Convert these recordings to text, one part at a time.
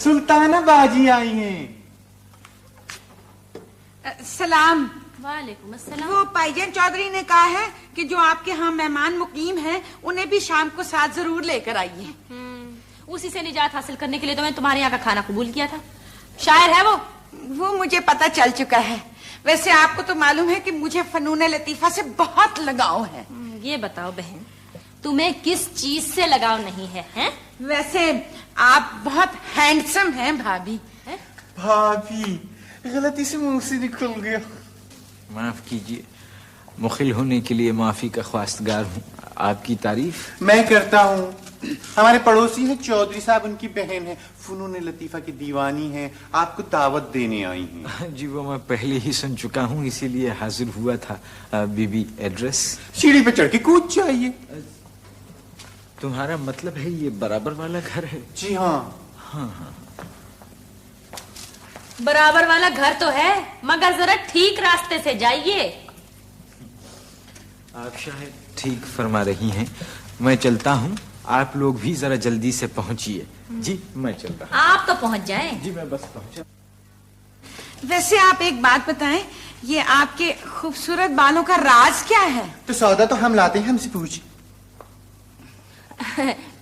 سلطانہ باجی آئی ہیں. سلام. وعلیکم السلام. وہ پائی جان چودھری نے کہا ہے کہ جو آپ کے ہاں مہمان مقیم ہیں انہیں بھی شام کو ساتھ ضرور لے کر آئیے. اسی سے نجات حاصل کرنے کے لیے تو میں تمہارے یہاں کا کھانا قبول کیا تھا. شاعر ہے وہ مجھے پتا چل چکا ہے. ویسے آپ کو تو معلوم ہے کہ مجھے فنون لطیفہ سے بہت لگاؤ ہے. یہ بتاؤ بہن, تمہیں کس چیز سے لگاؤ نہیں ہے؟ ویسے آپ بہت ہینڈسم ہیں بھابھی. بھابھی غلطی سے منہ سے نکل گیا. معاف کیجیے, مخل ہونے کے لیے معافی کا خواستگار ہوں. آپ کی تعریف میں کرتا ہوں. ہمارے پڑوسی ہیں چودھری صاحب, ان کی بہن ہے, فنون لطیفہ کی دیوانی ہیں, آپ کو دعوت دینے آئی ہیں. جی وہ میں پہلے ہی سن چکا ہوں, اسی لیے حاضر ہوا تھا. بی بی ایڈریس سیڑھی پہ چڑھ کے کود جائیے. تمہارا مطلب ہے یہ برابر والا گھر ہے؟ جی ہاں. ہاں ہاں, برابر والا گھر تو ہے, مگر ذرا ٹھیک راستے سے جائیے. آپ شاید ٹھیک فرما رہی ہیں. میں چلتا ہوں, آپ لوگ بھی ذرا جلدی سے پہنچیے. جی میں چلتا ہوں. آپ تو پہنچ جائیں. جی میں بس پہنچا. ویسے آپ ایک بات بتائیں, یہ آپ کے خوبصورت بالوں کا راز کیا ہے؟ تو سودا تو ہم لاتے ہیں, ہم سے پوچھ.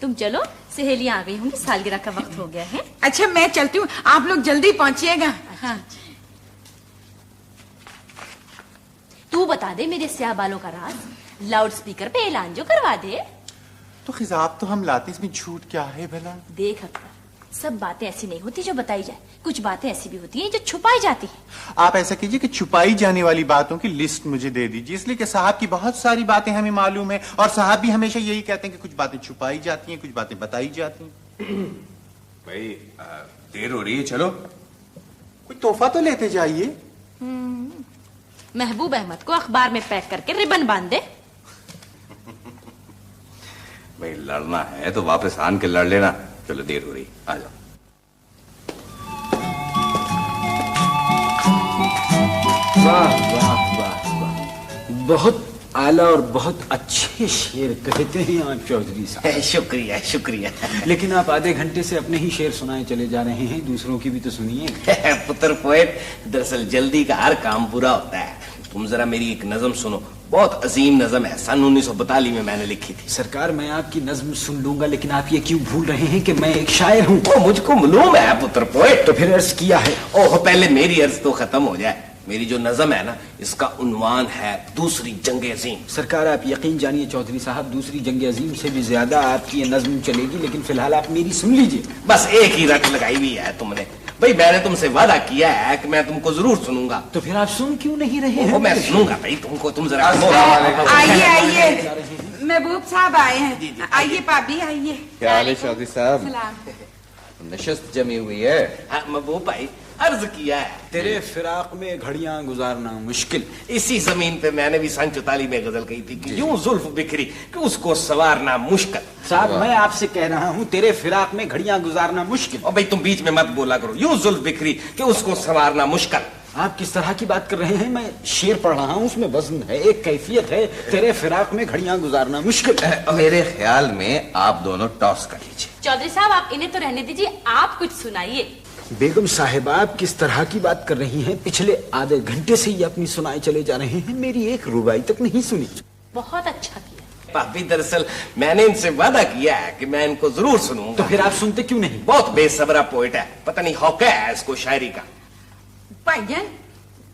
تم چلو, سہیلیاں آ گئی ہوں گی, سالگرہ کا وقت ہو گیا ہے. اچھا میں چلتی ہوں, آپ لوگ جلدی پہنچیے گا. ہاں. تو بتا دے میرے سیاہ بالوں کا راز, لاؤڈ سپیکر پہ اعلان جو کروا دے. تو خضاب تو ہم لاتے, اس میں جھوٹ کیا ہے بھلا؟ دیکھ اکبر, سب باتیں ایسی نہیں ہوتی جو بتائی جائے, کچھ باتیں ایسی بھی ہوتی ہیں جو چھپائی جاتی ہیں. آپ ایسا کیجئے کہ چھپائی جانے والی باتوں کی لسٹ مجھے دے دیجئے, اس لیے کہ صاحب کی بہت ساری باتیں ہمیں معلوم ہیں, اور صاحب بھی ہمیشہ یہی کہتے ہیں کہ کچھ باتیں چھپائی جاتی ہیں, کچھ باتیں بتائی جاتی ہیں. بھائی دیر ہو رہی ہے, چلو کوئی تحفہ تو لیتے جائیے. محبوب احمد کو اخبار میں پیک کر کے ربن باندھ دے. بھائی لڑنا ہے تو واپس آن کے لڑ لینا. چلو دیر ہو رہی, آ جاؤ. واہ واہ واہ واہ, بہت اعلیٰ اور بہت اچھے شعر کہتے ہیں آپ چودھری صاحب. شکریہ شکریہ. لیکن آپ آدھے گھنٹے سے اپنے ہی شعر سنائے چلے جا رہے ہیں, دوسروں کی بھی تو سنیے. پتر پوئٹ, دراصل جلدی کا ہر کام پورا ہوتا ہے. تم ذرا میری ایک نظم سنو, بہت عظیم نظم ہے, سن 1942 میں نے لکھی تھی. سرکار میں آپ کی نظم سن لوں گا, لیکن آپ یہ کیوں بھول رہے ہیں کہ میں ایک شاعر ہوں؟ مجھ کو معلوم ہے پتر پوئٹ. تو پھر عرض کیا ہے. اوہ پہلے میری عرض تو ختم ہو جائے. میری جو نظم ہے نا, اس کا عنوان ہے دوسری جنگ عظیم. سرکار آپ یقین جانیے چودھری صاحب, دوسری جنگ عظیم سے بھی زیادہ آپ کی یہ نظم چلے گی, لیکن فی الحال آپ میری سن لیجئے. بس ایک ہی رٹ لگائی ہوئی ہے تم نے. بھائی میں نے تم سے وعدہ کیا ہے کہ میں تم کو ضرور سنوں گا. تو پھر آپ سن کیوں نہیں رہے ہیں؟ میں سنوں گا بھائی تم کو. تم ذرا آئیے آئیے, محبوب صاحب آئے ہیں. آئیے پابی آئیے. کیا حال ہے چودھری صاحب؟ سلام. نشست جمی ہوئی ہے. محبوب بھائی عرض کیا ہے, تیرے فراق میں گھڑیاں گزارنا مشکل. اسی زمین پہ میں نے بھی سن 44 میں غزل کہی تھی کہ یوں زلف بکھری کہ اس کو سوارنا مشکل. صاحب میں آپ سے کہہ رہا ہوں تیرے فراق میں گھڑیاں گزارنا مشکل. اور بھائی تم بیچ میں مت بولا کرو. یوں زلف بکھری کہ اس کو سوارنا مشکل. آپ کس طرح کی بات کر رہے ہیں؟ میں شعر پڑھ رہا ہوں, اس میں وزن ہے, ایک کیفیت ہے. تیرے فراق میں گھڑیاں گزارنا مشکل. میرے خیال میں آپ دونوں ٹاس کر لیجیے. چودھری صاحب آپ انہیں تو رہنے دیجیے, آپ کچھ سنائیے. بیگم صاحبہ آپ کس طرح کی بات کر رہی ہیں؟ پچھلے آدھے گھنٹے سے یہ اپنی سنائے چلے جا رہے ہیں, میری ایک ربائی تک نہیں سنی. بہت اچھا کیا. پاپی دراصل میں نے ان سے وعدہ کیا ہے کہ میں ان کو ضرور سنوں گا. تو پھر آپ سنتے کیوں نہیں؟ بہت بے صبرا پوئٹ ہے, پتہ نہیں ہوکا ہے اس کو شاعری کا. بھائی جان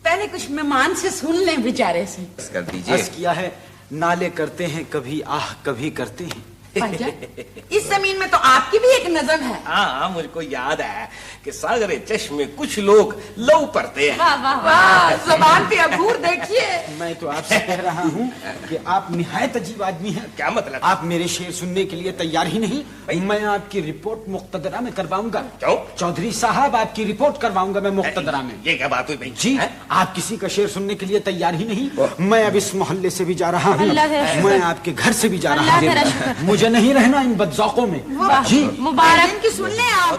پہلے کچھ مہمان سے سن لیں بیچارے سے. کر دیجیے. عرض کیا ہے, نالے کرتے ہیں کبھی آہ کبھی کرتے ہیں. بھائی جان اس زمین میں تو آپ کی بھی ایک نظم ہے. ہاں مجھ کو یاد ہے کہ ساغر چشم میں کچھ لوگ لو پڑھتے ہیں. واہ واہ واہ. واہ, زبان پہ عبور دیکھیے. میں تو آپ سے کہہ رہا ہوں کہ آپ نہایت عجیب آدمی ہیں. کیا مطلب؟ آپ میرے شعر سننے کے لیے تیار ہی نہیں. میں آپ کی رپورٹ مقتدرہ میں کرواؤں گا. کیوں؟ چودھری صاحب آپ کی رپورٹ کرواؤں گا میں مقتدرہ میں. یہ کیا بات ہوئی بھائی؟ جی آپ کسی کا شعر سننے کے لیے تیار ہی نہیں. میں اب اس محلے سے بھی جا رہا ہوں, اللہ کا شکر. میں آپ کے گھر سے بھی جا رہا اللہ کا ہوں. شکر. مجھے نہیں رہنا ان بدذوقوں میں. جی مبارک. کی سن لیں آپ.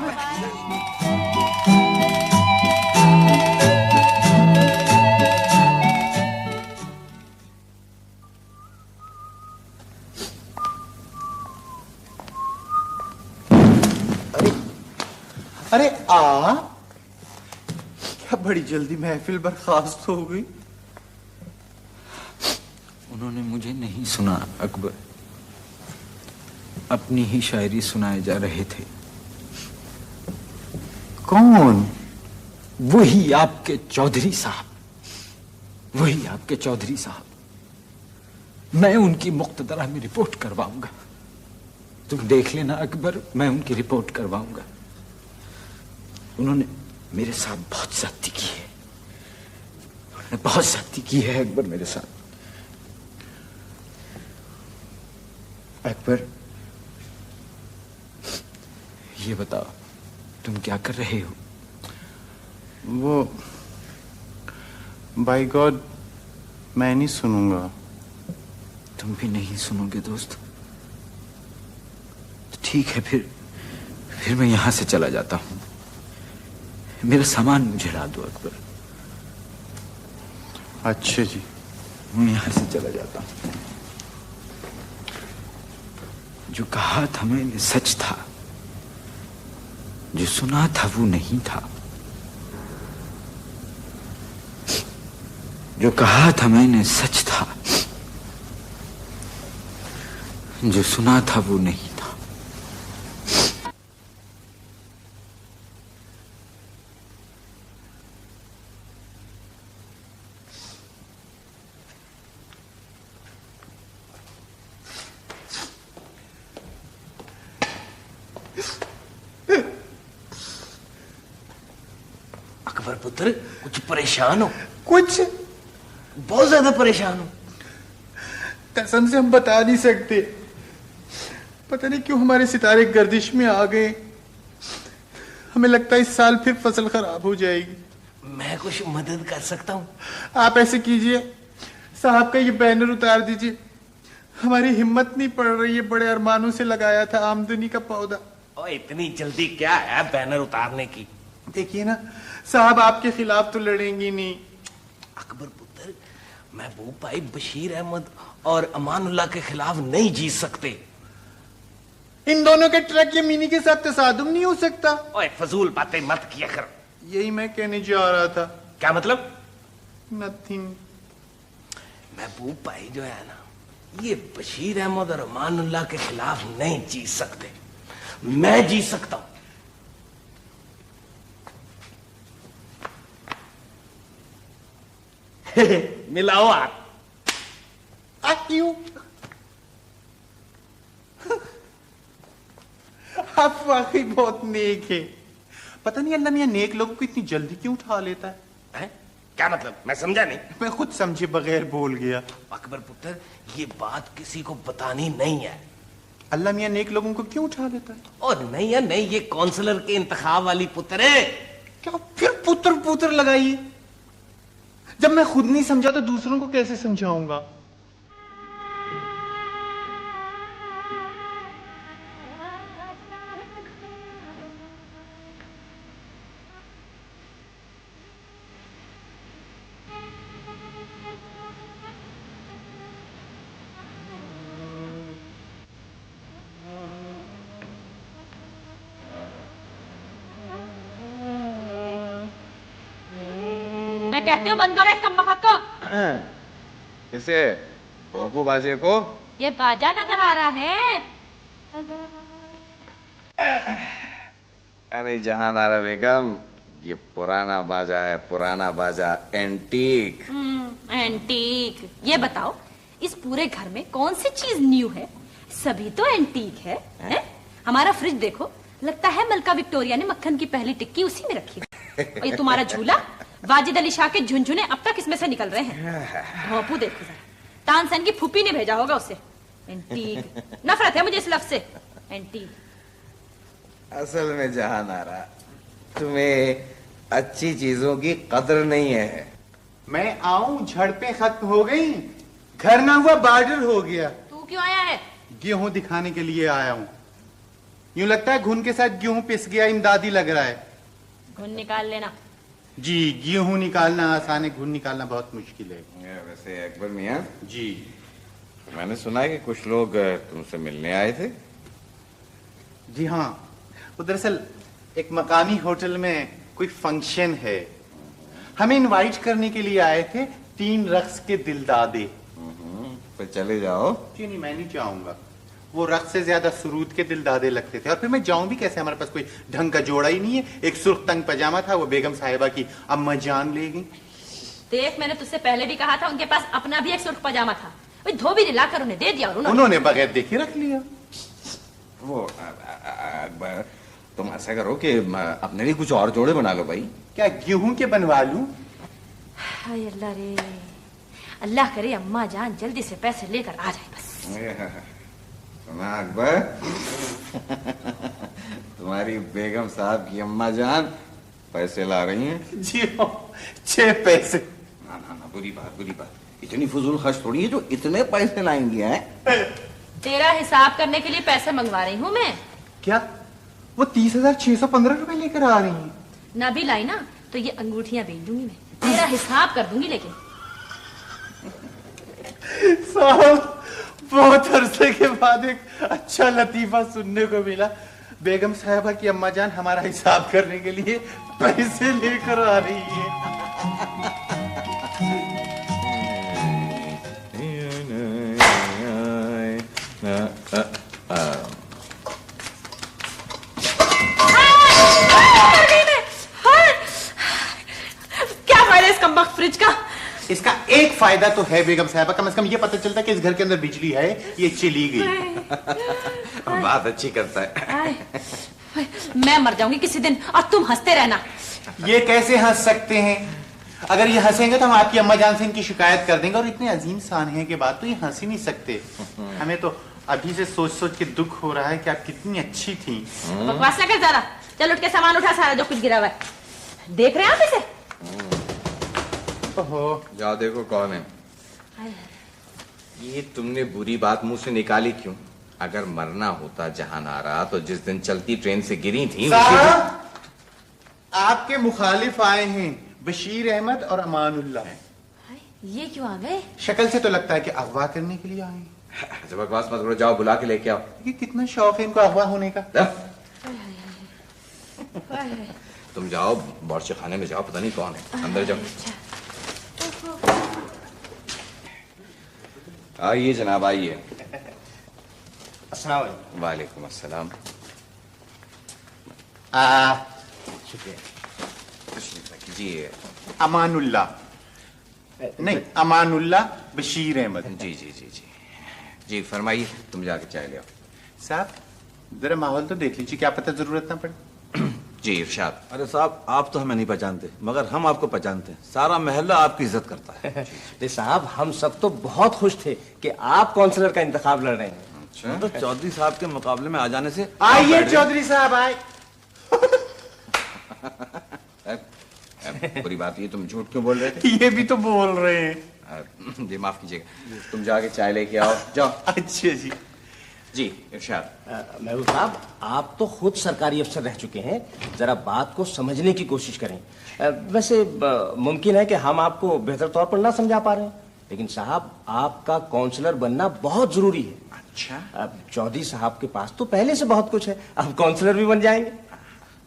ارے آپ کیا بڑی جلدی محفل برخاست ہو گئی؟ انہوں نے مجھے نہیں سنا اکبر، اپنی ہی شاعری سنائے جا رہے تھے۔ کون؟ وہی آپ کے چودھری صاحب، وہی آپ کے چودھری صاحب۔ میں ان کی مقتدرہ میں رپورٹ کرواؤں گا، تم دیکھ لینا اکبر، میں ان کی رپورٹ کرواؤں گا۔ انہوں نے میرے ساتھ بہت زیادتی کی ہے، انہوں نے بہت زیادتی کی ہے اکبر میرے ساتھ۔ اکبر یہ بتاؤ تم کیا کر رہے ہو؟ وہ بائی گاڈ میں نہیں سنوں گا۔ تم بھی نہیں سنو گے دوست؟ ٹھیک ہے، پھر میں یہاں سے چلا جاتا ہوں، میرا سامان مجھے لا دو اکبر۔ اچھا جی، میں یہاں سے چلا جاتا ہوں۔ جو کہا تھا میں نے سچ تھا، جو سنا تھا وہ نہیں تھا، جو کہا تھا میں نے سچ تھا، جو سنا تھا وہ نہیں تھا۔ اکبر پتر کچھ پریشان ہو؟ کچھ بہت زیادہ پریشان ہو؟ قسم سے ہم بتا نہیں سکتے، پتہ نہیں کیوں ہمارے ستارے گردش میں آ گئے، ہمیں لگتا ہے اس سال پھر فصل خراب ہو جائے گی۔ میں کچھ مدد کر سکتا ہوں؟ آپ ایسے کیجئے، صاحب کا یہ بینر اتار دیجئے، ہماری ہمت نہیں پڑ رہی ہے، بڑے ارمانوں سے لگایا تھا آمدنی کا پودا۔ اور اتنی جلدی کیا ہے بینر اتارنے کی؟ دیکھیے نا صاحب آپ کے خلاف تو لڑیں گی نہیں۔ اکبر پتر محبوب بھائی بشیر احمد اور امان اللہ کے خلاف نہیں جیت سکتے۔ ان دونوں کے ٹرک یا مینی کے ساتھ تصادم نہیں ہو سکتا۔ اوے فضول باتیں مت کیا کر۔ یہی میں کہنے جا رہا تھا۔ کیا مطلب؟ نتھنگ۔ محبوب بھائی جو ہے نا، یہ بشیر احمد اور امان اللہ کے خلاف نہیں جیت سکتے، میں جیت سکتا ہوں۔ ملاؤ آپ۔ کیوں؟ آپ واقعی بہت نیک ہے، پتہ نہیں اللہ میاں نیک لوگوں کو اتنی جلدی کیوں اٹھا لیتا ہے۔ کیا مطلب؟ میں سمجھا نہیں۔ میں خود سمجھے بغیر بول گیا۔ اکبر پتر یہ بات کسی کو بتانی نہیں ہے۔ اللہ میاں نیک لوگوں کو کیوں اٹھا لیتا ہے؟ اور نہیں ہے نہیں، یہ کونسلر کے انتخاب والی پتر ہے۔ کیا پھر پتر لگائیے؟ جب میں خود نہیں سمجھا تو دوسروں کو کیسے سمجھاؤں گا؟ میں کہتی ہوں بند کرو اس کمبخت کو۔ کسے؟ بھوکو بازے کو؟ یہ باجا نظر آ رہا ہے۔ ارے جہان آرا بیگم، یہ پرانا باجا ہے، پرانا باجا، اینٹیک۔ اینٹیک؟ یہ بتاؤ اس پورے گھر میں کون سی چیز نیو ہے؟ سبھی تو اینٹیک ہے۔ ہمارا فریج دیکھو، لگتا ہے ملکہ وکٹوریا نے مکھن کی پہلی ٹکی اسی میں رکھی ہے۔ اور یہ تمہارا جھولا، واجد علی شاہ کے جھنجھنے اب تک اس میں سے نکل رہے ہیں۔ بھوپو دیکھو ذرا، تان سین کی پھوپھی نے بھیجا ہوگا اسے۔ اینٹیک، نفرت ہے مجھے اس لفظ سے، اینٹیک۔ اصل میں جہان آرا تمہیں اچھی چیزوں کی قدر نہیں ہے۔ میں آؤں جھڑپیں ختم ہو گئی، گھر نہ ہوا بارڈر ہو گیا۔ تو کیوں آیا ہے؟ گیہوں دکھانے کے لیے آیا ہوں۔ یوں لگتا ہے گھن کے ساتھ گیہوں پس گیا، امدادی لگ رہا ہے۔ گھن نکال لینا۔ جی، گیہوں نکالنا آسان ہے، گھن نکالنا بہت مشکل ہے۔ ویسے اکبر میاں، جی میں نے سنا ہے کہ کچھ لوگ تم سے ملنے آئے تھے۔ جی ہاں، وہ دراصل ایک مقامی ہوٹل میں کوئی فنکشن ہے, ہمیں انوائٹ کرنے کے لیے آئے تھے 3 رقص کے دلدادے. پھر چلے جاؤ. جی نہیں, میں نہیں جاؤں گا. وہ رقص سے زیادہ سرود کے دلدادے لگتے تھے, اور پھر میں جاؤں بھی کیسے, ہمارے پاس کوئی ڈھنگ کا جوڑا ہی نہیں ہے. ایک سرخ تنگ پاجامہ تھا, وہ بیگم صاحبہ کی اما جان لے گئی. دیکھ, میں نے تجھ سے پہلے بھی کہا تھا, ان کے پاس اپنا بھی ایک سرخ پاجامہ تھا, دھو بھی دلا کر انہیں دے دیا, اور انہوں نے بغیر دیکھے رکھ لیا. وہ تم ایسا کرو کہ اپنے لیے کچھ اور جوڑے بنا لو بھائی. کیا گیہوں کے بنوا لوں؟ ہائے اللہ رے, اللہ کرے اما جان جلدی سے پیسے لے کر آ جائے بس. سنا اکبر, تمہاری بیگم صاحب کی اما جان پیسے لا رہی ہیں. جی ہاں, 6 پیسے. نا بری بات, اتنی فضول خرچ تھوڑی ہے جو اتنے پیسے لائیں گے. ہیں تیرا حساب کرنے کے لیے پیسے منگوا رہی ہوں میں. کیا وہ 30,615 روپے لے کر آ رہی ہیں؟ نہ بھی لائی نا تو یہ انگوٹھیاں بیچ دوں گی میں, تیرا حساب کر دوں گی. لیکن صاحب, بہت عرصے کے بعد ایک اچھا لطیفہ سننے کو ملا. بیگم صاحبہ کی اما جان ہمارا حساب کرنے کے لیے پیسے لے کر آ رہی ہے. کیا فائدہ اس کمبخت فریج کا؟ اس کا ایک فائدہ تو ہے بیگم صاحبہ, کم از کم یہ پتہ چلتا ہے کہ اس گھر کے اندر بجلی ہے, یہ چلی گئی. بات اچھی کرتا ہے. میں مر جاؤں گی کسی دن اور تم ہنستے رہنا. یہ کیسے ہنس سکتے ہیں؟ اگر یہ ہنسیں گے تو ہم آپ کی اما جان سے ان کی شکایت کر دیں گے, اور اتنے عظیم سانحے کے بعد تو یہ ہنس ہی نہیں سکتے. ہمیں تو ابھی سے سوچ سوچ کے دکھ ہو رہا ہے کہ آپ کتنی اچھی تھیں. بکواس نہ کر زیادہ, چل اٹھ کے سامان اٹھا سارا جو کچھ گرا ہوا ہے. دیکھ رہے ہیں آپ اسے؟ جاؤ دیکھو کون ہے. یہ تم نے بری بات منہ سے نکالی کیوں؟ اگر مرنا ہوتا جہان آ رہا تو جس دن چلتی ٹرین سے گری تھی. صاحب, آپ کے مخالف آئے ہیں, بشیر احمد اور امان اللہ. یہ کیوں آ گئے؟ شکل سے تو لگتا ہے کہ اغوا کرنے کے لیے آئے ہیں. بکواس مت کرو, جاؤ بلا کے لے کے آؤ. یہ کتنا شوق ہے ان کو اغوا ہونے کا. تم جاؤ بورچے خانے میں جاؤ, پتہ نہیں کون ہے, اندر جاؤ. آئیے جناب, آئیے. السلام علیکم. وعلیکم السلام. شکریہ. جی امان اللہ نہیں, امان اللہ بشیر احمد. جی جی جی جی جی فرمائیے. تم جا کے چائے لے آؤ. صاحب ذرا ماحول تو دیکھ لیجیے, کیا پتہ ضرورت نہ پڑے. جی ارشاد. ارے صاحب, آپ تو ہمیں نہیں پہچانتے مگر ہم آپ کو پہچانتے ہیں. سارا محلہ آپ کی عزت کرتا ہے. صاحب, ہم سب تو بہت خوش تھے کہ آپ کونسلر کا انتخاب لڑ رہے ہیں. تو چودھری صاحب کے مقابلے میں آ جانے سے آئیے چودھری صاحب, آئے. بری بات, یہ تم جھوٹ کیوں بول رہے تھے؟ یہ بھی تو بول رہے ہیں. جی معاف کیجیے گا, تم جا کے چائے لے کے آؤ, جاؤ. اچھا جی. جی ارشاد. محبوب صاحب, آپ تو خود سرکاری افسر رہ چکے ہیں, ذرا بات کو سمجھنے کی کوشش کریں. ویسے ممکن ہے کہ ہم آپ کو بہتر طور پر نہ سمجھا پا رہے ہیں, لیکن صاحب آپ کا کونسلر بننا بہت ضروری ہے. اچھا, اب چودھری صاحب کے پاس تو پہلے سے بہت کچھ ہے, اب کونسلر بھی بن جائیں گے.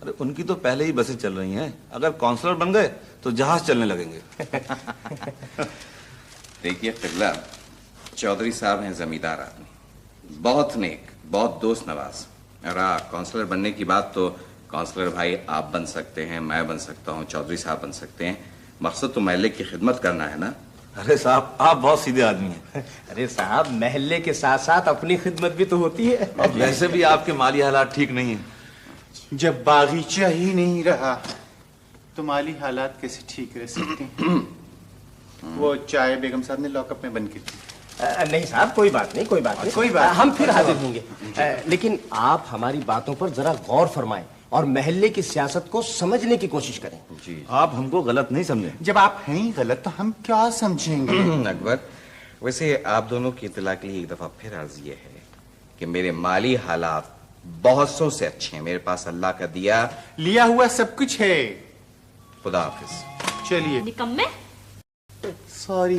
ارے ان کی تو پہلے ہی بسیں چل رہی ہیں, اگر کونسلر بن گئے تو جہاز چلنے لگیں گے. دیکھیے قبلہ, چودھری صاحب ہیں زمیندار آدمی, بہت نیک, بہت دوست نواز. اور کونسلر بننے کی بات تو کونسلر بھائی آپ بن سکتے ہیں, میں بن سکتا ہوں, چودھری صاحب بن سکتے ہیں. مقصد تو محلے کی خدمت کرنا ہے نا. ارے صاحب, آپ بہت سیدھے آدمی ہیں. ارے صاحب, محلے کے ساتھ ساتھ اپنی خدمت بھی تو ہوتی ہے. ویسے بھی آپ کے مالی حالات ٹھیک نہیں ہیں. جب باغیچہ ہی نہیں رہا تو مالی حالات کیسے ٹھیک رہ سکتے ہیں. وہ چائے بیگم صاحب نے لاک اپ میں بند کی تھی. نہیں صاحب, کوئی بات نہیں, کوئی بات نہیں, کوئی بات ہم پھر حاضر ہوں گے. لیکن آپ ہماری باتوں پر ذرا غور فرمائیں اور محلے کی سیاست کو سمجھنے کی کوشش کریں. جی, آپ ہم کو غلط نہیں سمجھیں. جب آپ ہیں ہی غلط تو ہم کیا سمجھیں گے. اکبر, ویسے آپ دونوں کی اطلاع کے لیے ایک دفعہ پھر عرض یہ ہے کہ میرے مالی حالات بہت سو سے اچھے ہیں. میرے پاس اللہ کا دیا لیا ہوا سب کچھ ہے. خدا حافظ. چلیے. نکمے. سوری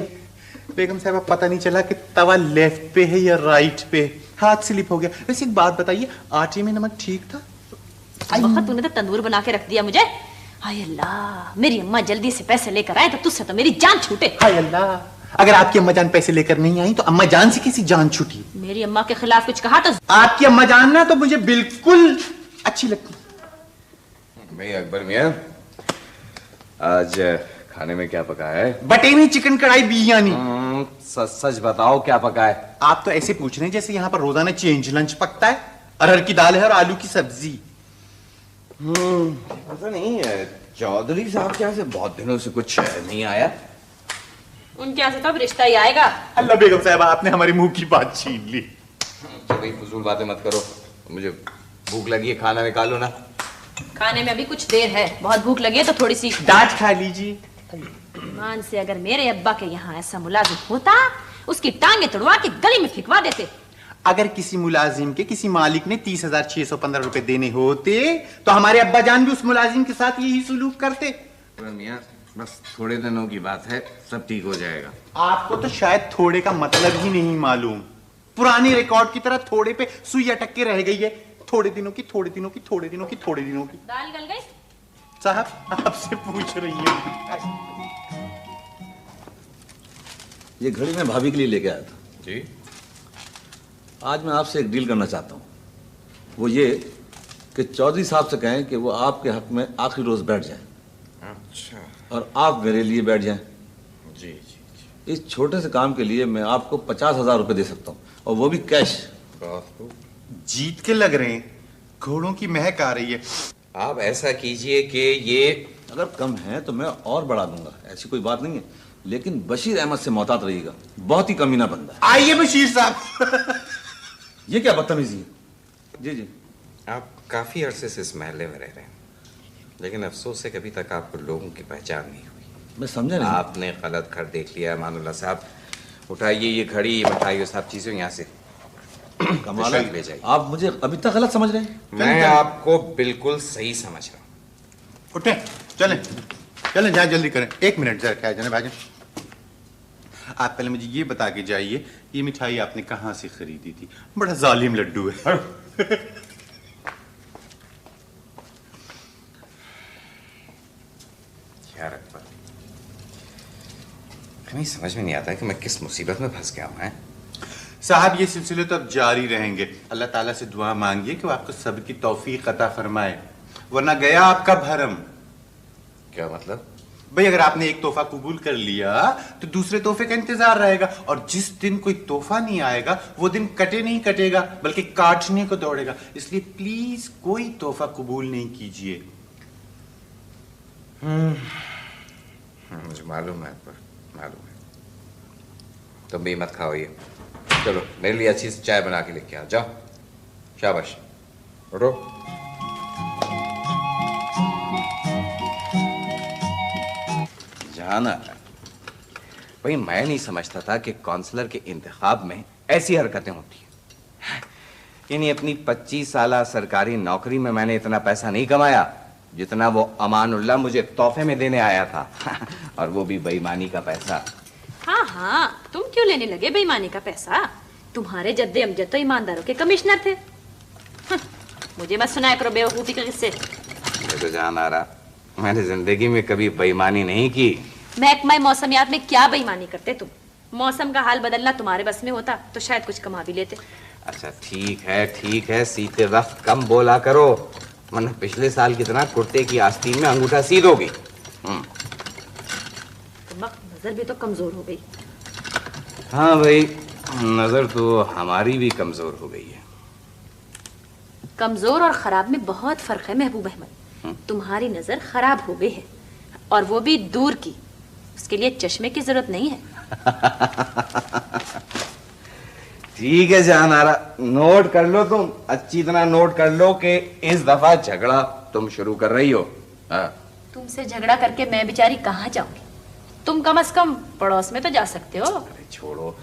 بیگم صاحبہ, پتہ نہیں چلا کہ توا لیفٹ پہ ہے یا رائٹ پہ, ہاتھ سلپ ہو گیا. ویسے ایک بات بتائیے, آٹے میں نمک ٹھیک تھا؟ वक्त तूने तो तंदूर बना के रख दिया मुझे। हाय अल्लाह, मेरी अम्मा जल्दी से पैसे लेकर आए तो तुझसे तो मेरी जान छूटे। हाय अल्लाह, अगर आपकी अम्मा जान पैसे लेकर नहीं आई तो अम्मा जान से किसी जान छूटी। मेरी अम्मा के खिलाफ कुछ कहा तो आपकी अम्मा जान ना तो मुझे बिल्कुल अच्छी लगती। भाई अकबर मियां, आज खाने में क्या पका है? बटेनी चिकन कढ़ाई बिरयानी। सच सच बताओ क्या पका है? आप तो ऐसे पूछ रहे हैं जैसे यहाँ पर रोजाना चेंज लंच पकता है। अरहर की दाल है और आलू की सब्जी। पता नहीं चौधरी साहब के यहाँ से बहुत दिनों से कुछ नहीं आया। उनके यहाँ से तो अब रिश्ता ही आएगा। अल्लाह बेगम साहब, आपने हमारे मुंह की बात छीन ली। भाई फजूल बातें मत करो, मुझे भूख लगी है, खाना निकालो ना। खाने में अभी कुछ देर है, बहुत भूख लगी है तो थोड़ी सी डांट खा लीजिए। ईमान से अगर मेरे अब्बा के यहाँ ऐसा मुलाजिम होता, उसकी टांगे तोड़वा के गली में फिकवा देते। अगर किसी मुलाजिम के किसी मालिक ने 30,615 रुपए देने होते तो हमारे अब्बा जान भी उस मुलाजिम के साथ यही सुलूक करते। मियां, बस थोड़े दिनों की बात है, सब ठीक हो जाएगा। आपको तो शायद थोड़े का मतलब ही नहीं मालूम। पुराने रिकॉर्ड की तरह थोड़े पे सुई अटक के रह गई है। थोड़े दिनों की, थोड़े दिनों की, थोड़े दिनों की, थोड़े दिनों की। दाल गल गई? साहब आपसे पूछ रही हूँ। ये घड़ी मैं भाभी के लिए लेके आया था जी। आज मैं आपसे एक डील करना चाहता हूँ। वो ये कि चौधरी साहब से कहें कि वो आपके हक में आखिरी रोज बैठ जाए। अच्छा। और आप मेरे लिए बैठ जाएं। जी जी जी। इस छोटे से काम के लिए मैं आपको 50,000 रुपए दे सकता हूँ, और वो भी कैश। बहुत खूब। जीत के लग रहे हैं, घोड़ों की महक आ रही है। आप ऐसा कीजिए कि ये अगर कम है तो मैं और बढ़ा दूंगा, ऐसी कोई बात नहीं है, लेकिन बशीर अहमद से मोहतात रहिएगा, बहुत ही कमीना बंदा है। आइए बशीर साहब। ये क्या बदतमीजी है? जी जी। आप काफी अरसे से इस महल्ले में रह रहे हैं, लेकिन अफसोस है कभी तक आपको लोगों की पहचान नहीं हुई। मैं समझा नहीं। आपने गलत घर देख लिया है मानुल्लाह साहब। उठाइए ये घड़ी, मिठाई, सब चीजें यहाँ से कमाल है। ले जाइए। आप मुझे अभी तक गलत समझ रहे हैं। मैं आपको बिल्कुल सही समझ रहा हूँ। उठे, चलें चलें, जाए जल्दी करें। 1 मिनट जरा, क्या जाने भाई। आप पहले मुझे ये बता के जाइए, ये मिठाई आपने कहाँ से खरीदी थी? बड़ा जालिम लड्डू है। यार अकबर, हमें समझ में नहीं आता कि मैं किस मुसीबत में फंस गया हूँ। साहब ये सिलसिले तो अब जारी रहेंगे। अल्लाह ताला से दुआ मांगिए कि वो आपको सबकी तौफीक अता फरमाए, वरना गया आपका भरम। क्या मतलब? भाई अगर आपने एक तोहफा कबूल कर लिया तो दूसरे तोहफे का इंतजार रहेगा, और जिस दिन कोई तोहफा नहीं आएगा वो दिन कटे नहीं कटेगा बल्कि काटने को दौड़ेगा। इसलिए प्लीज कोई तोहफा कबूल नहीं कीजिए। मुझे मालूम है अकबर, मालूम है। तुम भी मत खाओ ये। चलो मेरे लिए अच्छी सी चाय बना के लेके आओ, जाओ। शाबाश, उठो। जाना भाई, मैं नहीं समझता था कि काउंसलर के इंतखाब में ऐसी हरकतें होती हैं। यानी अपनी 25 साल सरकारी नौकरी में मैंने इतना पैसा नहीं कमाया जितना वो अमानुल्लाह मुझे तोहफे में देने आया था। और वो भी बेईमानी का पैसा। हाँ हाँ, तुम क्यों लेने लगे बेईमानी का पैसा? तुम्हारे जद्दे अमजद तो ईमानदारों के कमिश्नर थे। मुझे मत सुनाया करो बेवकूफी के किस्से। मुझे तो जान आ रहा, मैंने जिंदगी में कभी बेईमानी नहीं की। महकमा मौसमियात में क्या बेईमानी करते तुम? मौसम का हाल बदलना तुम्हारे बस में होता तो शायद कुछ कमा भी लेते। अच्छा ठीक है, सीते वक्त कम बोला करो, वरना पिछले साल की तरह कुर्ते की आस्तीन में अंगूठा सीध होगी। नजर भी तो कमजोर हो गई। हाँ भाई, नजर तो हमारी भी कमजोर हो गई है। कमजोर और खराब में बहुत फर्क है महबूब अहमद। तुम्हारी नजर खराब हो गई है, और वो भी दूर की। उसके लिए चश्मे की जरूरत नहीं है। ठीक है जान आ रहा, नोट कर लो, तुम अच्छी तरह नोट कर लो कि इस दफा झगड़ा तुम शुरू कर रही हो। हाँ। तुमसे झगड़ा करके मैं बेचारी कहाँ जाऊंगी? तुम कम से कम पड़ोस में तो जा सकते हो। अरे छोड़ो,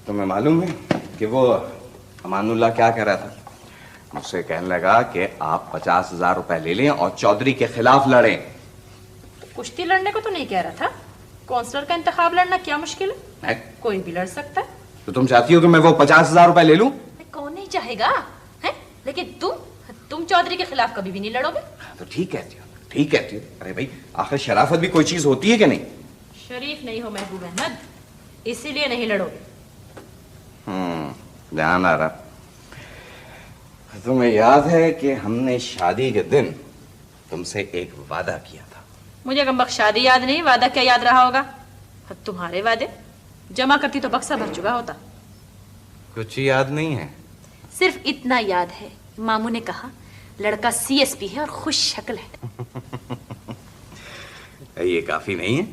तुम्हें मालूम है कि वो अमानुल्लाह क्या कह रहा था? मुझसे कहने लगा कि आप 50,000 रुपए ले लें और चौधरी के खिलाफ लड़ें। तो कुश्ती लड़ने को तो नहीं कह रहा था। काउंसलर का इंतखाब लड़ना क्या मुश्किल है? कोई भी लड़ सकता है। तो तुम चाहती हो कि मैं वो 50,000 रुपए ले लूं? कौन नहीं चाहेगा है? लेकिन तुम चौधरी के खिलाफ कभी भी नहीं लड़ोगे। तो ठीक कहती हो, ठीक कहती हो। अरे भाई आखिर शराफत भी कोई चीज होती है कि नहीं? शरीफ नहीं हो महबूब अहमद, इसीलिए नहीं लड़ोगे। ध्यान आ रहा। तुम्हें याद है कि हमने शादी के दिन तुमसे एक वादा किया था? मुझे कम शादी याद नहीं, वादा क्या याद रहा होगा। अब तुम्हारे वादे जमा करती तो बक्सा भर चुका होता। कुछ याद नहीं है? सिर्फ इतना याद है, मामू ने कहा लड़का CSP है और खुश शक्ल है। ये काफी नहीं है?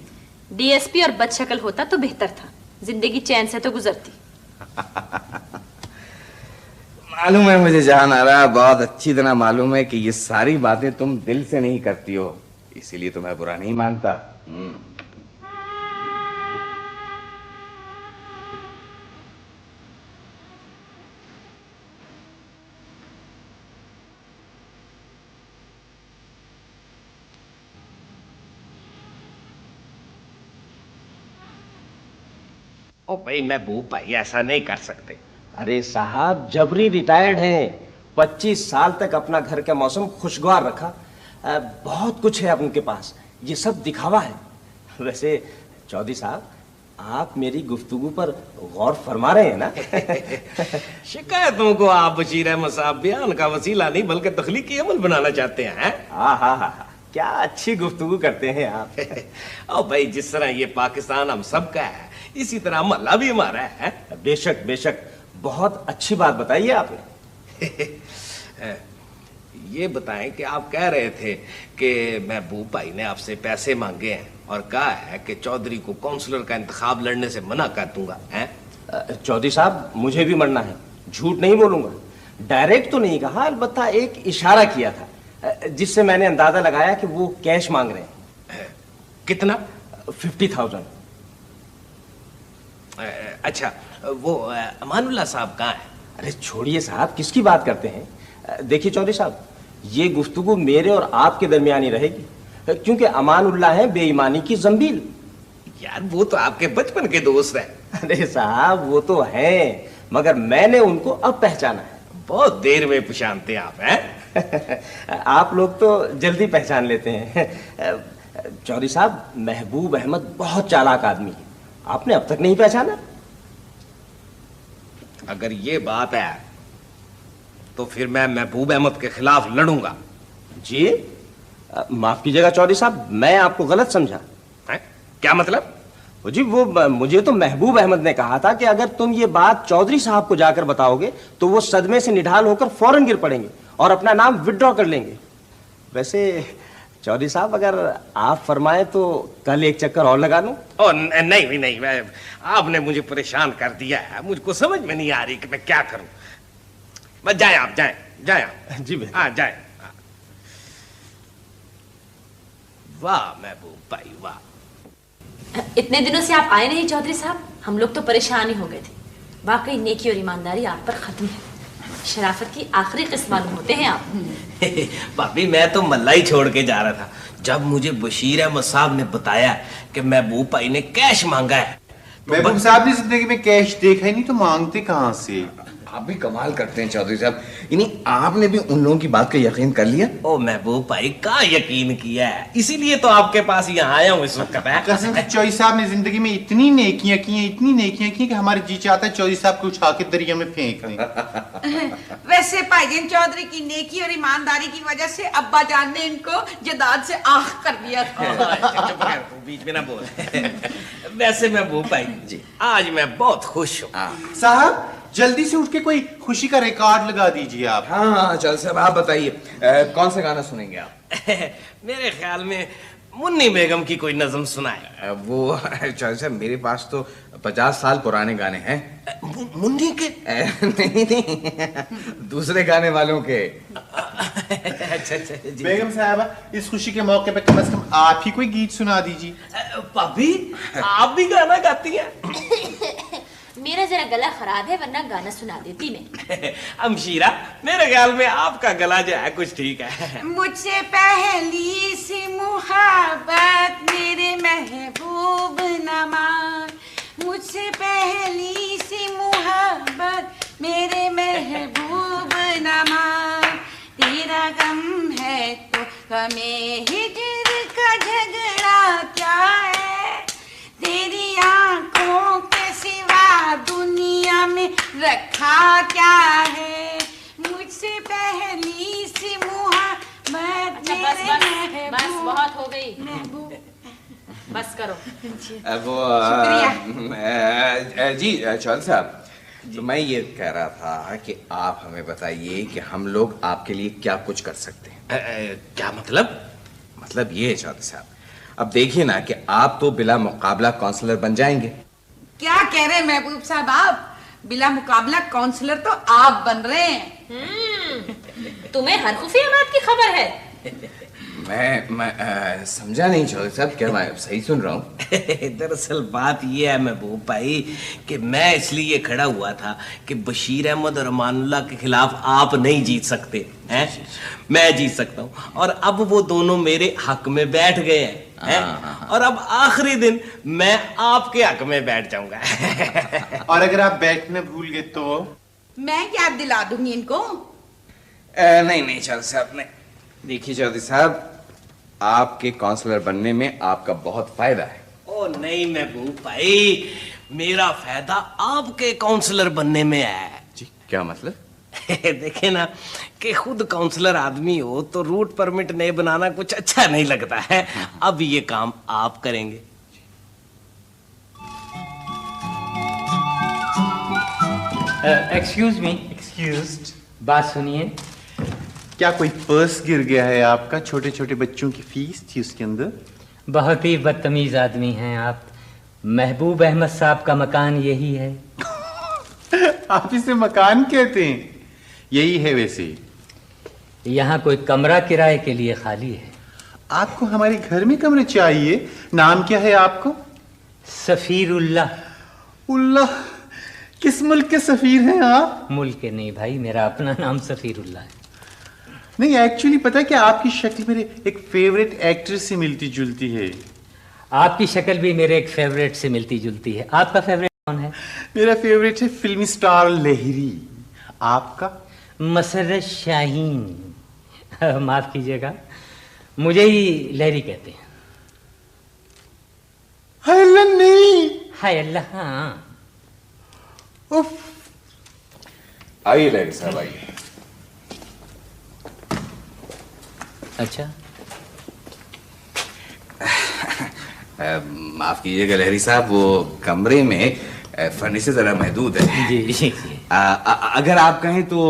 DSP और बदशक्ल होता तो बेहतर था, जिंदगी चैन से तो गुजरती। मालूम है मुझे जान आ रहा, बहुत अच्छी तरह मालूम है कि ये सारी बातें तुम दिल से नहीं करती हो, इसीलिए तुम्हें बुरा नहीं मानता। ओ भाई महबूब भाई ऐसा नहीं कर सकते। अरे साहब जबरी रिटायर्ड हैं, 25 साल तक अपना घर का मौसम खुशगवार रखा, बहुत कुछ है उनके पास, ये सब दिखावा है। वैसे चौधरी साहब आप मेरी गुफ्तगू पर गौर फरमा रहे हैं ना? शिकायतों को आप बशीर अहमद साहब बयान का वसीला नहीं बल्कि तख्लीकी अमल बनाना चाहते हैं। हाँ, क्या अच्छी गुफ्तगू करते हैं आप। और भाई जिस तरह ये पाकिस्तान हम सबका है, इसी तरह मोहल्ला भी हमारा है। बेशक बेशक, बहुत अच्छी बात बताई है आपने। ये बताएं कि आप कह रहे थे कि महबूब भाई ने आपसे पैसे मांगे हैं और कहा है कि चौधरी को काउंसलर का इंतखाब लड़ने से मना कर दूंगा। चौधरी साहब मुझे भी मरना है, झूठ नहीं बोलूंगा। डायरेक्ट तो नहीं कहा, अलबत्ता एक इशारा किया था जिससे मैंने अंदाजा लगाया कि वो कैश मांग रहे हैं। कितना? 50,000। अच्छा, वो अमानुल्लाह साहब कहाँ है? अरे छोड़िए साहब, किसकी बात करते हैं। देखिए चौधरी साहब, ये गुफ्तगू मेरे और आपके दरमियान ही रहेगी, क्योंकि अमानुल्लाह है बेईमानी की जंबील। यार वो तो आपके बचपन के दोस्त हैं। अरे साहब वो तो हैं, मगर मैंने उनको अब पहचाना है। बहुत देर में पहचानते आप हैं। आप लोग तो जल्दी पहचान लेते हैं। चौधरी साहब महबूब अहमद बहुत चालाक आदमी है, आपने अब तक नहीं पहचाना? अगर ये बात है तो फिर मैं महबूब अहमद के खिलाफ लड़ूंगा। जी माफ कीजिएगा चौधरी साहब, मैं आपको गलत समझा है। क्या मतलब? जी वो मुझे तो महबूब अहमद ने कहा था कि अगर तुम ये बात चौधरी साहब को जाकर बताओगे तो वो सदमे से निढाल होकर फौरन गिर पड़ेंगे और अपना नाम विथड्रॉ कर लेंगे। वैसे चौधरी साहब अगर आप फरमाएं तो कल एक चक्कर और लगा लूं? नहीं, आपने मुझे परेशान कर दिया है, मुझको समझ में नहीं आ रही कि मैं क्या करूं। बस जाए आप, जाए आप। जी हाँ जाए। वाह महबूब भाई वाह। इतने दिनों से आप आए नहीं चौधरी साहब, हम लोग तो परेशान ही हो गए थे। वाकई नेकी और ईमानदारी आप पर खत्म है, शराफत की आखिरी किस्म मालूम होते हैं आप। भाभी मैं तो मल्ला ही छोड़ के जा रहा था, जब मुझे बशीर अहमद साहब ने बताया कि महबूब भाई ने कैश मांगा है। महबूब साहब ने जिंदगी में कैश देखा ही नहीं तो मांगते कहां से? आप भी कमाल करते हैं चौधरी साहब, यानी आपने भी उन लोगों की बात का यकीन कर लिया? ओ महबूब भाई का यकीन किया है, इसीलिए तो आपके पास यहाँ आया हूँ इस वक्त। कसम से चौधरी साहब ने जिंदगी में इतनी नेकियां की कि हमारे जी चाहता है चौधरी साहब को उठा के दरिया में फेंक दें। वैसे भाईजान चौधरी की नेकी और ईमानदारी की वजह से अब्बा जान ने इनको जदाद से आख कर दिया था। बीच में ना बोल। वैसे महबूब भाई जी आज मैं बहुत खुश हूँ। साहब जल्दी से उठ के कोई खुशी का रिकॉर्ड लगा दीजिए आप। हाँ चल साहब आप बताइए कौन सा गाना सुनेंगे आप? मेरे ख्याल में मुन्नी बेगम की कोई नज़म सुनाए। वो चल साहब मेरे पास तो 50 साल पुराने गाने हैं। मुन्नी के? नहीं, दूसरे गाने वालों के। अच्छा जी। बेगम साहबा इस खुशी के मौके पे कम से कम आप ही कोई गीत सुना दीजिए। भाभी आप भी गाना गाती हैं? मेरा जरा गला खराब है, वरना गाना सुना देती मैं। अमशीरा मेरे ख्याल में आपका गला जो है कुछ ठीक है। मुझसे पहली सी मुहब्बत मेरे महबूब न मान, मुझसे पहली सी मुहब्बत मेरे महबूब न मान, तेरा में हिजर का झगड़ा क्या है, तेरी आंखों के सिवा दुनिया में रखा क्या है, मुझसे पहली सी मुहब्बत मेरे बस बहुत हो गई, बस करो। वो जी चौधरी साहब, तो मैं ये कह रहा था कि आप हमें बताइए कि हम लोग आपके लिए क्या कुछ कर सकते हैं। क्या मतलब? मतलब ये चौधरी साहब, अब देखिए ना कि आप तो बिला मुकाबला काउंसलर बन जाएंगे। क्या कह रहे हैं महबूब साहब आप? बिला मुकाबला काउंसलर तो आप बन रहे हैं। तुम्हें हर खुफिया बात की खबर है? मैं समझा नहीं चौधरी साहब, क्या मैं सही सुन रहा हूँ? दरअसल बात यह है महबूब भाई कि मैं इसलिए खड़ा हुआ था कि बशीर अहमद और अमानुल्लाह के खिलाफ आप नहीं जीत सकते हैं, मैं जीत सकता हूँ। और अब वो दोनों मेरे हक में बैठ गए हैं, और अब आखिरी दिन मैं आपके हक में बैठ जाऊंगा। और अगर आप बैठना भूल गए तो? मैं याद दिला दूंगी इनको। नहीं नहीं चौधरी साहब, नहीं। देखिए चौधरी साहब, आपके काउंसलर बनने में आपका बहुत फायदा है। ओ नहीं महबूब भाई, मेरा फायदा आपके काउंसलर बनने में है। जी क्या मतलब? देखे ना कि खुद काउंसलर आदमी हो तो रूट परमिट नहीं बनाना कुछ अच्छा नहीं लगता है। अब ये काम आप करेंगे। एक्सक्यूज मी, एक्सक्यूज्ड, बात सुनिए। क्या कोई पर्स गिर गया है आपका? छोटे छोटे बच्चों की फीस थी उसके अंदर। बहुत ही बदतमीज आदमी हैं आप। महबूब अहमद साहब का मकान यही है। आप इसे मकान कहते हैं? यही है वैसे। यहाँ कोई कमरा किराए के लिए खाली है। आपको हमारे घर में कमरे चाहिए? नाम क्या है आपको? सफीरुल्लाह। उल्लाह? किस मुल्क के सफीर हैं आप? मुल्क के नहीं भाई, मेरा अपना नाम सफीरुल्लाह है। नहीं, एक्चुअली पता है कि आपकी शक्ल मेरे एक फेवरेट एक्टर से मिलती जुलती है। आपकी शक्ल भी मेरे एक फेवरेट से मिलती जुलती है। आपका फेवरेट कौन है? मेरा फेवरेट है फिल्मी स्टार लहरी। आपका? मसरत शाहीन। माफ कीजिएगा, मुझे ही लहरी कहते हैं। हाय अल्लाह, नहीं। हाय अल्लाह, हाँ। उफ। आइए लहरी साहब, आइए। अच्छा, माफ कीजिएगा लहरी साहब, वो कमरे में फर्नीचर जरा महदूद है। जी जी। अगर आप कहें तो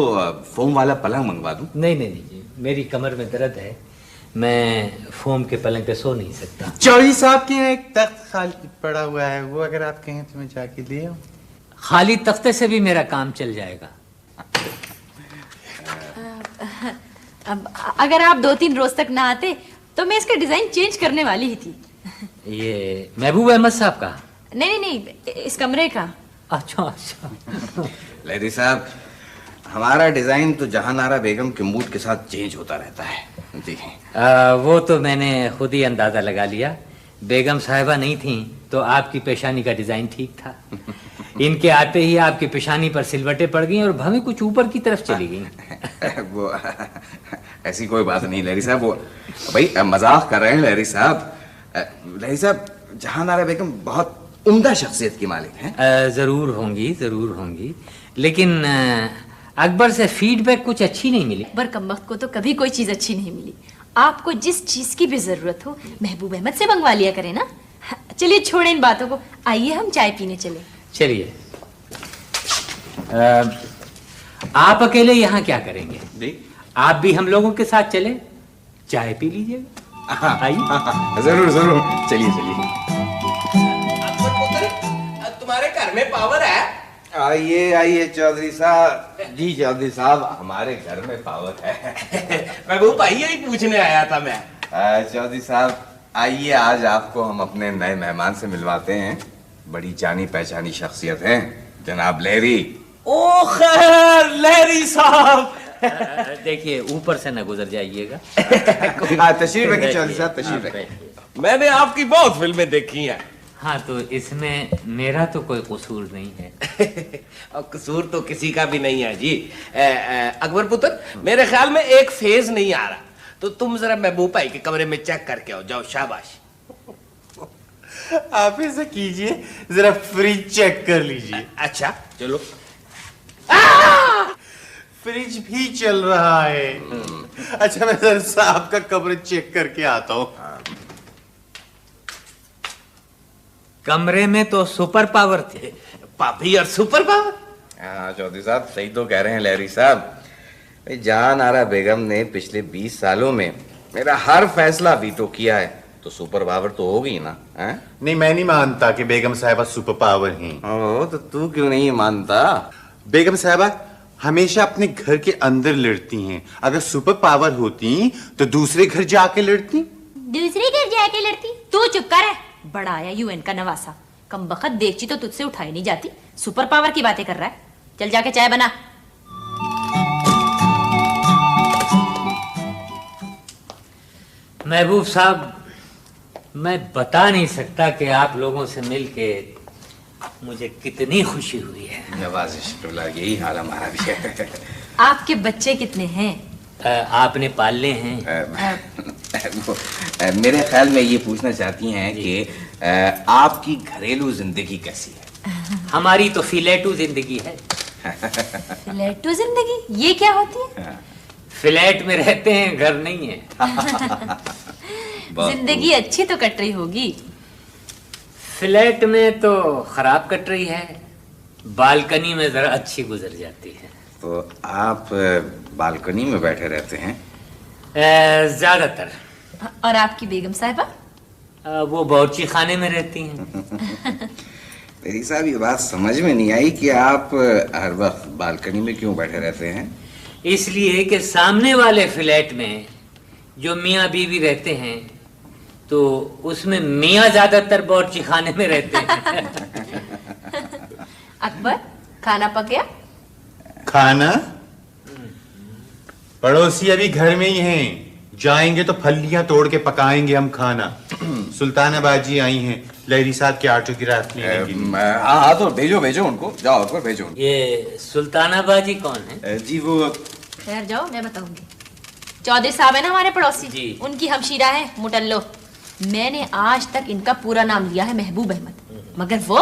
फोम वाला पलंग मंगवा दूं? नहीं नहीं नहीं जी, मेरी कमर में दर्द है, मैं फोम के पलंग पे सो नहीं सकता। चौधरी साहब के यहाँ एक तख्त खाली पड़ा हुआ है, वो अगर आप कहें तो मैं जाके ले आऊं। खाली तख्ते से भी मेरा काम चल जाएगा। अब अगर आप 2-3 रोज तक ना आते तो मैं इसका डिजाइन चेंज करने वाली ही थी। ये महबूब अहमद साहब का? नहीं नहीं नहीं, इस कमरे का। अच्छा अच्छा। लहरी साहब, हमारा डिजाइन तो जहानारा बेगम के मूड के साथ चेंज होता रहता है। जी वो तो मैंने खुद ही अंदाजा लगा लिया। बेगम साहिबा नहीं थी तो आपकी पेशानी का डिजाइन ठीक था। इनके आते ही आपकी पेशानी पर सिलवटें पड़ गई और भवें कुछ ऊपर की तरफ चली गई। वो ऐसी कोई बात नहीं लहरी साहब, वो भाई मजाक कर रहे हैं लहरी साहब। लहरी साहब, जहानारा बेगम बहुत उम्दा शख्सियत की मालिक हैं। जरूर होंगी, जरूर होंगी, लेकिन अकबर से फीडबैक कुछ अच्छी नहीं मिली। बरकम्बख्त को तो कभी कोई चीज अच्छी नहीं मिली। आपको जिस चीज की भी जरूरत हो महबूब अहमद से मंगवा लिया करें ना। चलिए छोड़ें इन बातों को, आइए हम चाय पीने चले। चलिए। आप अकेले यहाँ क्या करेंगे? जी आप भी हम लोगों के साथ चले, चाय पी लीजिएगा। आइए। जरूर जरूर, चलिए चलिए। तुम्हारे घर में पावर है? आइए आइए चौधरी साहब। जी चौधरी साहब, हमारे घर में पावर है। महबूब भाई यही पूछने आया था मैं। चौधरी साहब आइए, आज आपको हम अपने नए मेहमान से मिलवाते हैं। बड़ी जानी पहचानी शख्सियत है, जनाब लहरी। ओ खैर लहरी साहब। देखिए ऊपर से न गुजर जाइएगा। तशरीफ रखिए चौधरी साहब, तशरीफ रखिए। मैंने आपकी बहुत फिल्में देखी हैं। हाँ, तो इसमें मेरा तो कोई कसूर नहीं है। और कसूर तो किसी का भी नहीं है जी। अकबर पुत्र, मेरे ख्याल में एक फेज नहीं आ रहा तो तुम जरा महबूब भाई के कमरे में चेक करके आओ, जाओ, शाबाश। आप ऐसा कीजिए, जरा फ्रिज चेक कर लीजिए। अच्छा चलो। फ्रिज भी चल रहा है। अच्छा मैं जरा साहब का कमरे चेक करके आता हूँ। कमरे में तो सुपर पावर थे। भाभी और सुपर पावर? हाँ चौधरी साहब सही तो कह रहे हैं लहरी साहब। जान आरा बेगम ने पिछले 20 सालों में मेरा हर फैसला वीटो किया है, तो सुपर पावर तो होगी ना। है? नहीं मैं नहीं मानता कि बेगम साहिबा सुपर पावर हैं। ओ तो तू क्यों नहीं मानता? बेगम साहिबा हमेशा अपने घर के अंदर लड़ती हैं। अगर सुपर पावर होती तो दूसरे घर जाके लड़ती। दूसरे घर जाके लड़ती? तू चुप कर है, बड़ा आया यूएन का नवासा। कम बखत देखची तो तुझसे उठाई नहीं जाती, सुपर पावर की बातें कर रहा है। चल जाके चाय बना। महबूब साहब, मैं बता नहीं सकता कि आप लोगों से मिलके मुझे कितनी खुशी हुई है। नवाज़िश यही हाल हमारा भी है। आपके बच्चे कितने हैं? आपने पाले हैं? मेरे ख्याल में ये पूछना चाहती हैं कि आपकी घरेलू जिंदगी कैसी है? हमारी तो फिलेटू जिंदगी है। फ्लैटू जिंदगी ये क्या होती है? फ्लैट में रहते हैं, घर नहीं है। जिंदगी अच्छी तो कट रही होगी। फ्लैट में तो खराब कट रही है, बालकनी में जरा अच्छी गुजर जाती है। तो आप बालकनी में बैठे रहते हैं? ज्यादातर। और आपकी बेगम साहिबा? वो बावर्ची खाने में रहती हैं। मेरी साहब ये बात समझ में नहीं आई कि आप हर वक्त बालकनी में क्यों बैठे रहते हैं? इसलिए कि सामने वाले फ्लैट में जो मियाँ बीवी रहते हैं तो उसमें मियाँ ज्यादातर बावर्ची खाने में रहते हैं। अकबर खाना पक गया? खाना? पड़ोसी अभी घर में ही हैं, जाएंगे तो फलियां तोड़ के पकाएंगे हम खाना। सुल्ताना बाजी आई हैं लहरी साहब के ऑटोग्राफ लेने के लिए। हाँ तो भेजो भेजो उनको, जाओ अकबर भेजो। ये सुल्ताना बाजी कौन है? जी वो ठहर जाओ मैं बताऊंगी। चौधरी साहब है ना हमारे पड़ोसी जी, उनकी हमशीरा है मुटल्लो। मैंने आज तक इनका पूरा नाम लिया है महबूब अहमद, मगर वो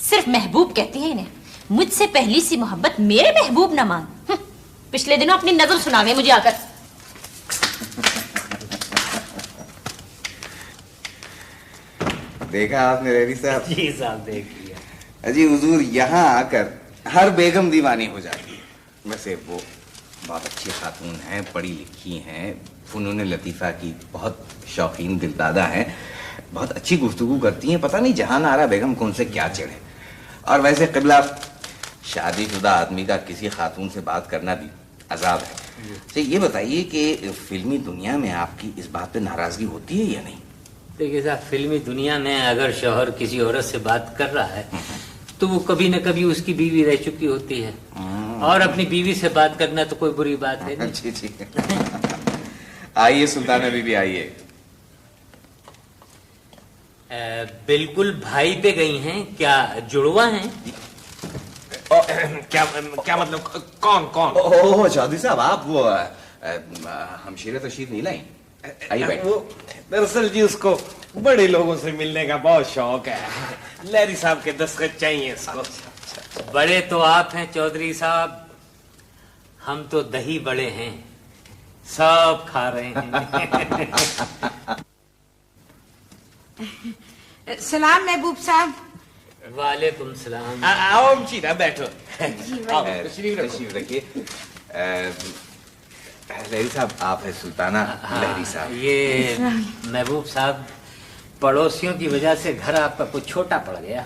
सिर्फ महबूब कहती है इन्हें। मुझसे पहली सी मोहब्बत मेरे महबूब न मान। पिछले दिनों अपनी नजर सुनावे मुझे आकर। देखा आपने लहरी साहब? जी साहब देख लिया। अजी हुजूर यहाँ आकर हर बेगम दीवानी हो जाएगी। वैसे वो बहुत अच्छी खातून हैं, पढ़ी लिखी हैं, फनून लतीफ़ा की बहुत शौकीन दिलदादा हैं, बहुत अच्छी गुफ्तगू करती हैं। पता नहीं जहान आरा बेगम कौन से क्या चढ़े। और वैसे क़िबला शादीशुदा आदमी का किसी खातून से बात करना भी अजाब है। तो ये बताइए कि फिल्मी दुनिया में आपकी इस बात पे नाराजगी होती है या नहीं? देखिए साहब, फिल्मी दुनिया में अगर शौहर किसी औरत से बात कर रहा है तो वो कभी न कभी उसकी बीवी रह चुकी होती है, और अपनी बीवी से बात करना तो कोई बुरी बात है नहीं। जी जी। आइए सुल्ताना बीबी आइए। बिल्कुल भाई पे गई हैं क्या? जुड़वा हैं? क्या मतलब? कौन कौन? ओह चौधरी साहब आप वो हमशीरा तशरीफ नहीं लाई? आइए बैठ। वो दरअसल जी उसको बड़े लोगों से मिलने का बहुत शौक है। लहरी साहब के दस्तखत चाहिए इसको। बड़े तो आप हैं चौधरी साहब, हम तो दही बड़े हैं, सब खा रहे हैं। सलाम महबूब साहब। वालेकुम सलाम। आओ हमशीरा बैठो। तशरीफ रखिए। लहरी साहब आप है सुल्ताना लहरी साहब। ये महबूब साहब, पड़ोसियों की वजह से घर आपका कुछ छोटा पड़ गया।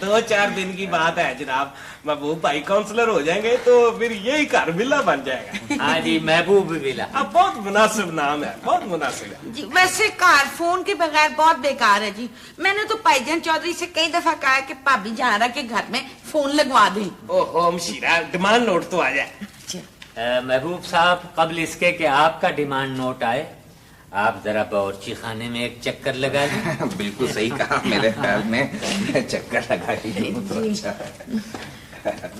2-4 दिन की बात है जनाब। महबूब भाई काउंसलर हो जाएंगे तो फिर यही घर विला बन जाएगा। हाँ जी, महबूब विला। अब बहुत मुनासिब नाम है, बहुत मुनासिब है जी। वैसे कार फोन के बगैर बहुत बेकार है जी। मैंने तो भाईजान चौधरी से कई दफा कहा कि भाभी जारा के घर में फोन लगवा दें। ओहो हमशीरा, डिमांड नोट तो आ जाए। महबूब साहब, कबल इसके कि आपका डिमांड नोट आए, आप जरा बावर्ची खाने में एक चक्कर लगा लें। बिल्कुल सही कहा, मेरे ख्याल में चक्कर लगा लीजिए तो अच्छा है।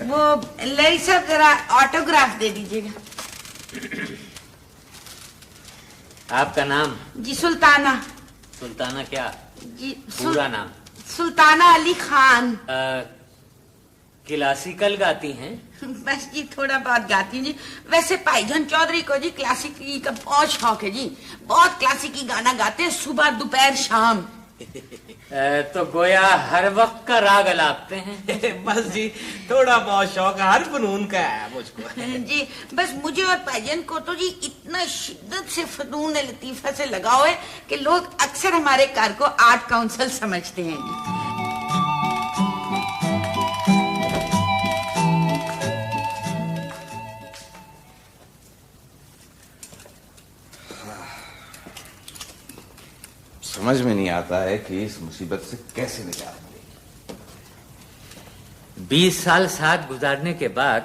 वो लहरी साहब जरा ऑटोग्राफ दे दीजिएगा। आपका नाम? जी सुल्ताना। सुल्ताना क्या? जी पूरा नाम? सुल्ताना अली खान। क्लासिकल गाती हैं? बस जी थोड़ा बहुत गाती हूँ जी। वैसे भाईजान चौधरी को जी क्लासिकी का बहुत शौक है जी, बहुत क्लासिकी गाना गाते हैं सुबह दोपहर शाम। तो गोया हर वक्त का राग अलापते हैं। बस जी थोड़ा बहुत शौक हर फनून का है मुझको। जी बस मुझे और भाईजान को तो जी इतना शिद्दत से फनून लतीफा से लगाव है कि लोग अक्सर हमारे कार को आर्ट काउंसिल समझते हैं जी। समझ में नहीं आता है कि इस मुसीबत से कैसे निजात मिलेगी। 20 साल साथ गुजारने के बाद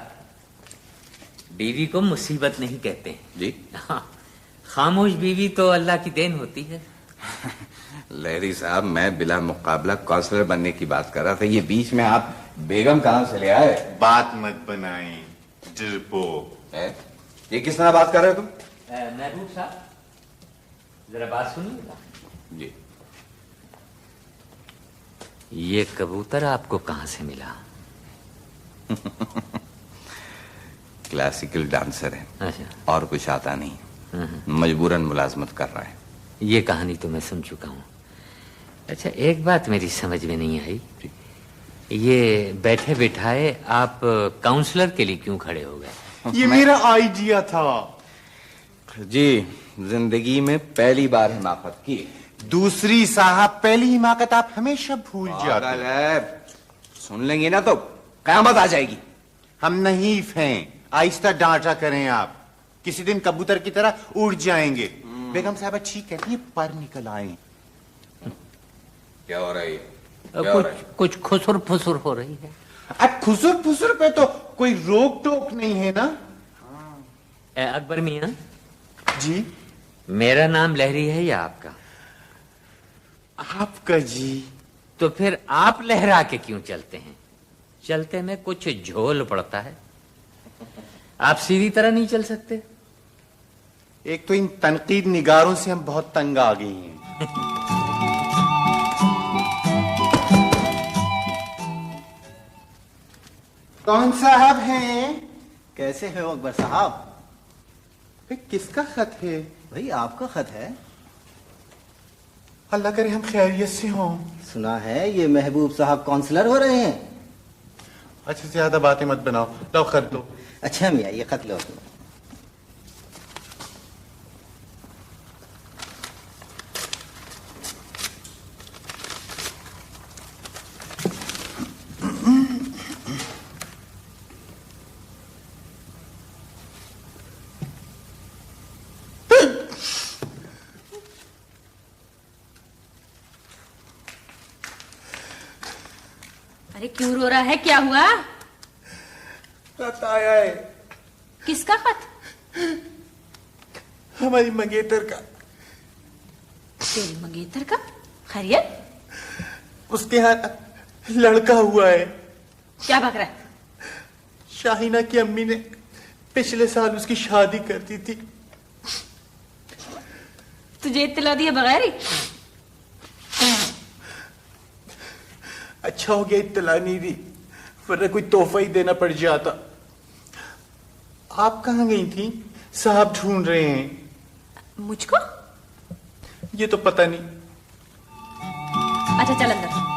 बीवी को मुसीबत नहीं कहते हैं जी। हाँ, खामोश बीवी तो अल्लाह की देन होती है। लहरी साहब, मैं बिला मुकाबला काउंसलर बनने की बात कर रहा था, ये बीच में आप बेगम कहां से ले आए? बात मत बनाएं डरपोक। ये किस तरह बात कर रहे हो तुम? महबूब साहब जरा बात सुनिएगा। जी। ये कबूतर आपको कहां से मिला? क्लासिकल डांसर है। अच्छा। और कुछ आता नहीं, मजबूरन मुलाजमत कर रहा है। ये कहानी तो मैं सुन चुका हूं। अच्छा एक बात मेरी समझ में नहीं आई, ये बैठे बिठाए आप काउंसलर के लिए क्यों खड़े हो गए? ये मेरा आइडिया था जी। जिंदगी में पहली बार हिमाकत की। दूसरी साहब, पहली हिमाकत आप हमेशा भूल जाते हैं। सुन लेंगे ना तो कयामत आ जाएगी। हम नहीफ हैं, आहिस्ता डांटा करें आप, किसी दिन कबूतर की तरह उड़ जाएंगे। बेगम साहब ठीक कहती है, पर निकल आए। क्या हो रहा है? कुछ खुसुर फुसुर हो रही है। अब खुसुर फुसुर पे तो कोई रोक टोक नहीं है ना? अकबर मियां जी। मेरा नाम लहरी है या आपका? आपका जी। तो फिर आप लहरा के क्यों चलते हैं? चलते में कुछ झोल पड़ता है। आप सीधी तरह नहीं चल सकते? एक तो इन तनकीद निगारों से हम बहुत तंग आ गए हैं। कौन साहब हैं? कैसे हो अकबर साहब? किसका खत है? भाई आपका खत है। अल्लाह करे हम खैरियत से हों। सुना है ये महबूब साहब काउंसलर हो रहे हैं। अच्छा ज्यादा बातें मत बनाओ, लो खत दो। अच्छा मियाँ ये खत लो। अरे क्यों रो रहा है, क्या हुआ? खत आया है। किसका खत? हमारी मंगेतर का। तेरी मंगेतर का? खैरियत? उसके यहाँ लड़का हुआ है। क्या बक रहा है? शाहीना की अम्मी ने पिछले साल उसकी शादी कर दी थी। तुझे इत्तला दिए बगैर ही? अच्छा हो गया इत्तला नहीं दी, वरना कोई तोहफा ही देना पड़ जाता। आप कहाँ गई थी? साहब ढूंढ रहे हैं। मुझको? ये तो पता नहीं। अच्छा चल अंदर।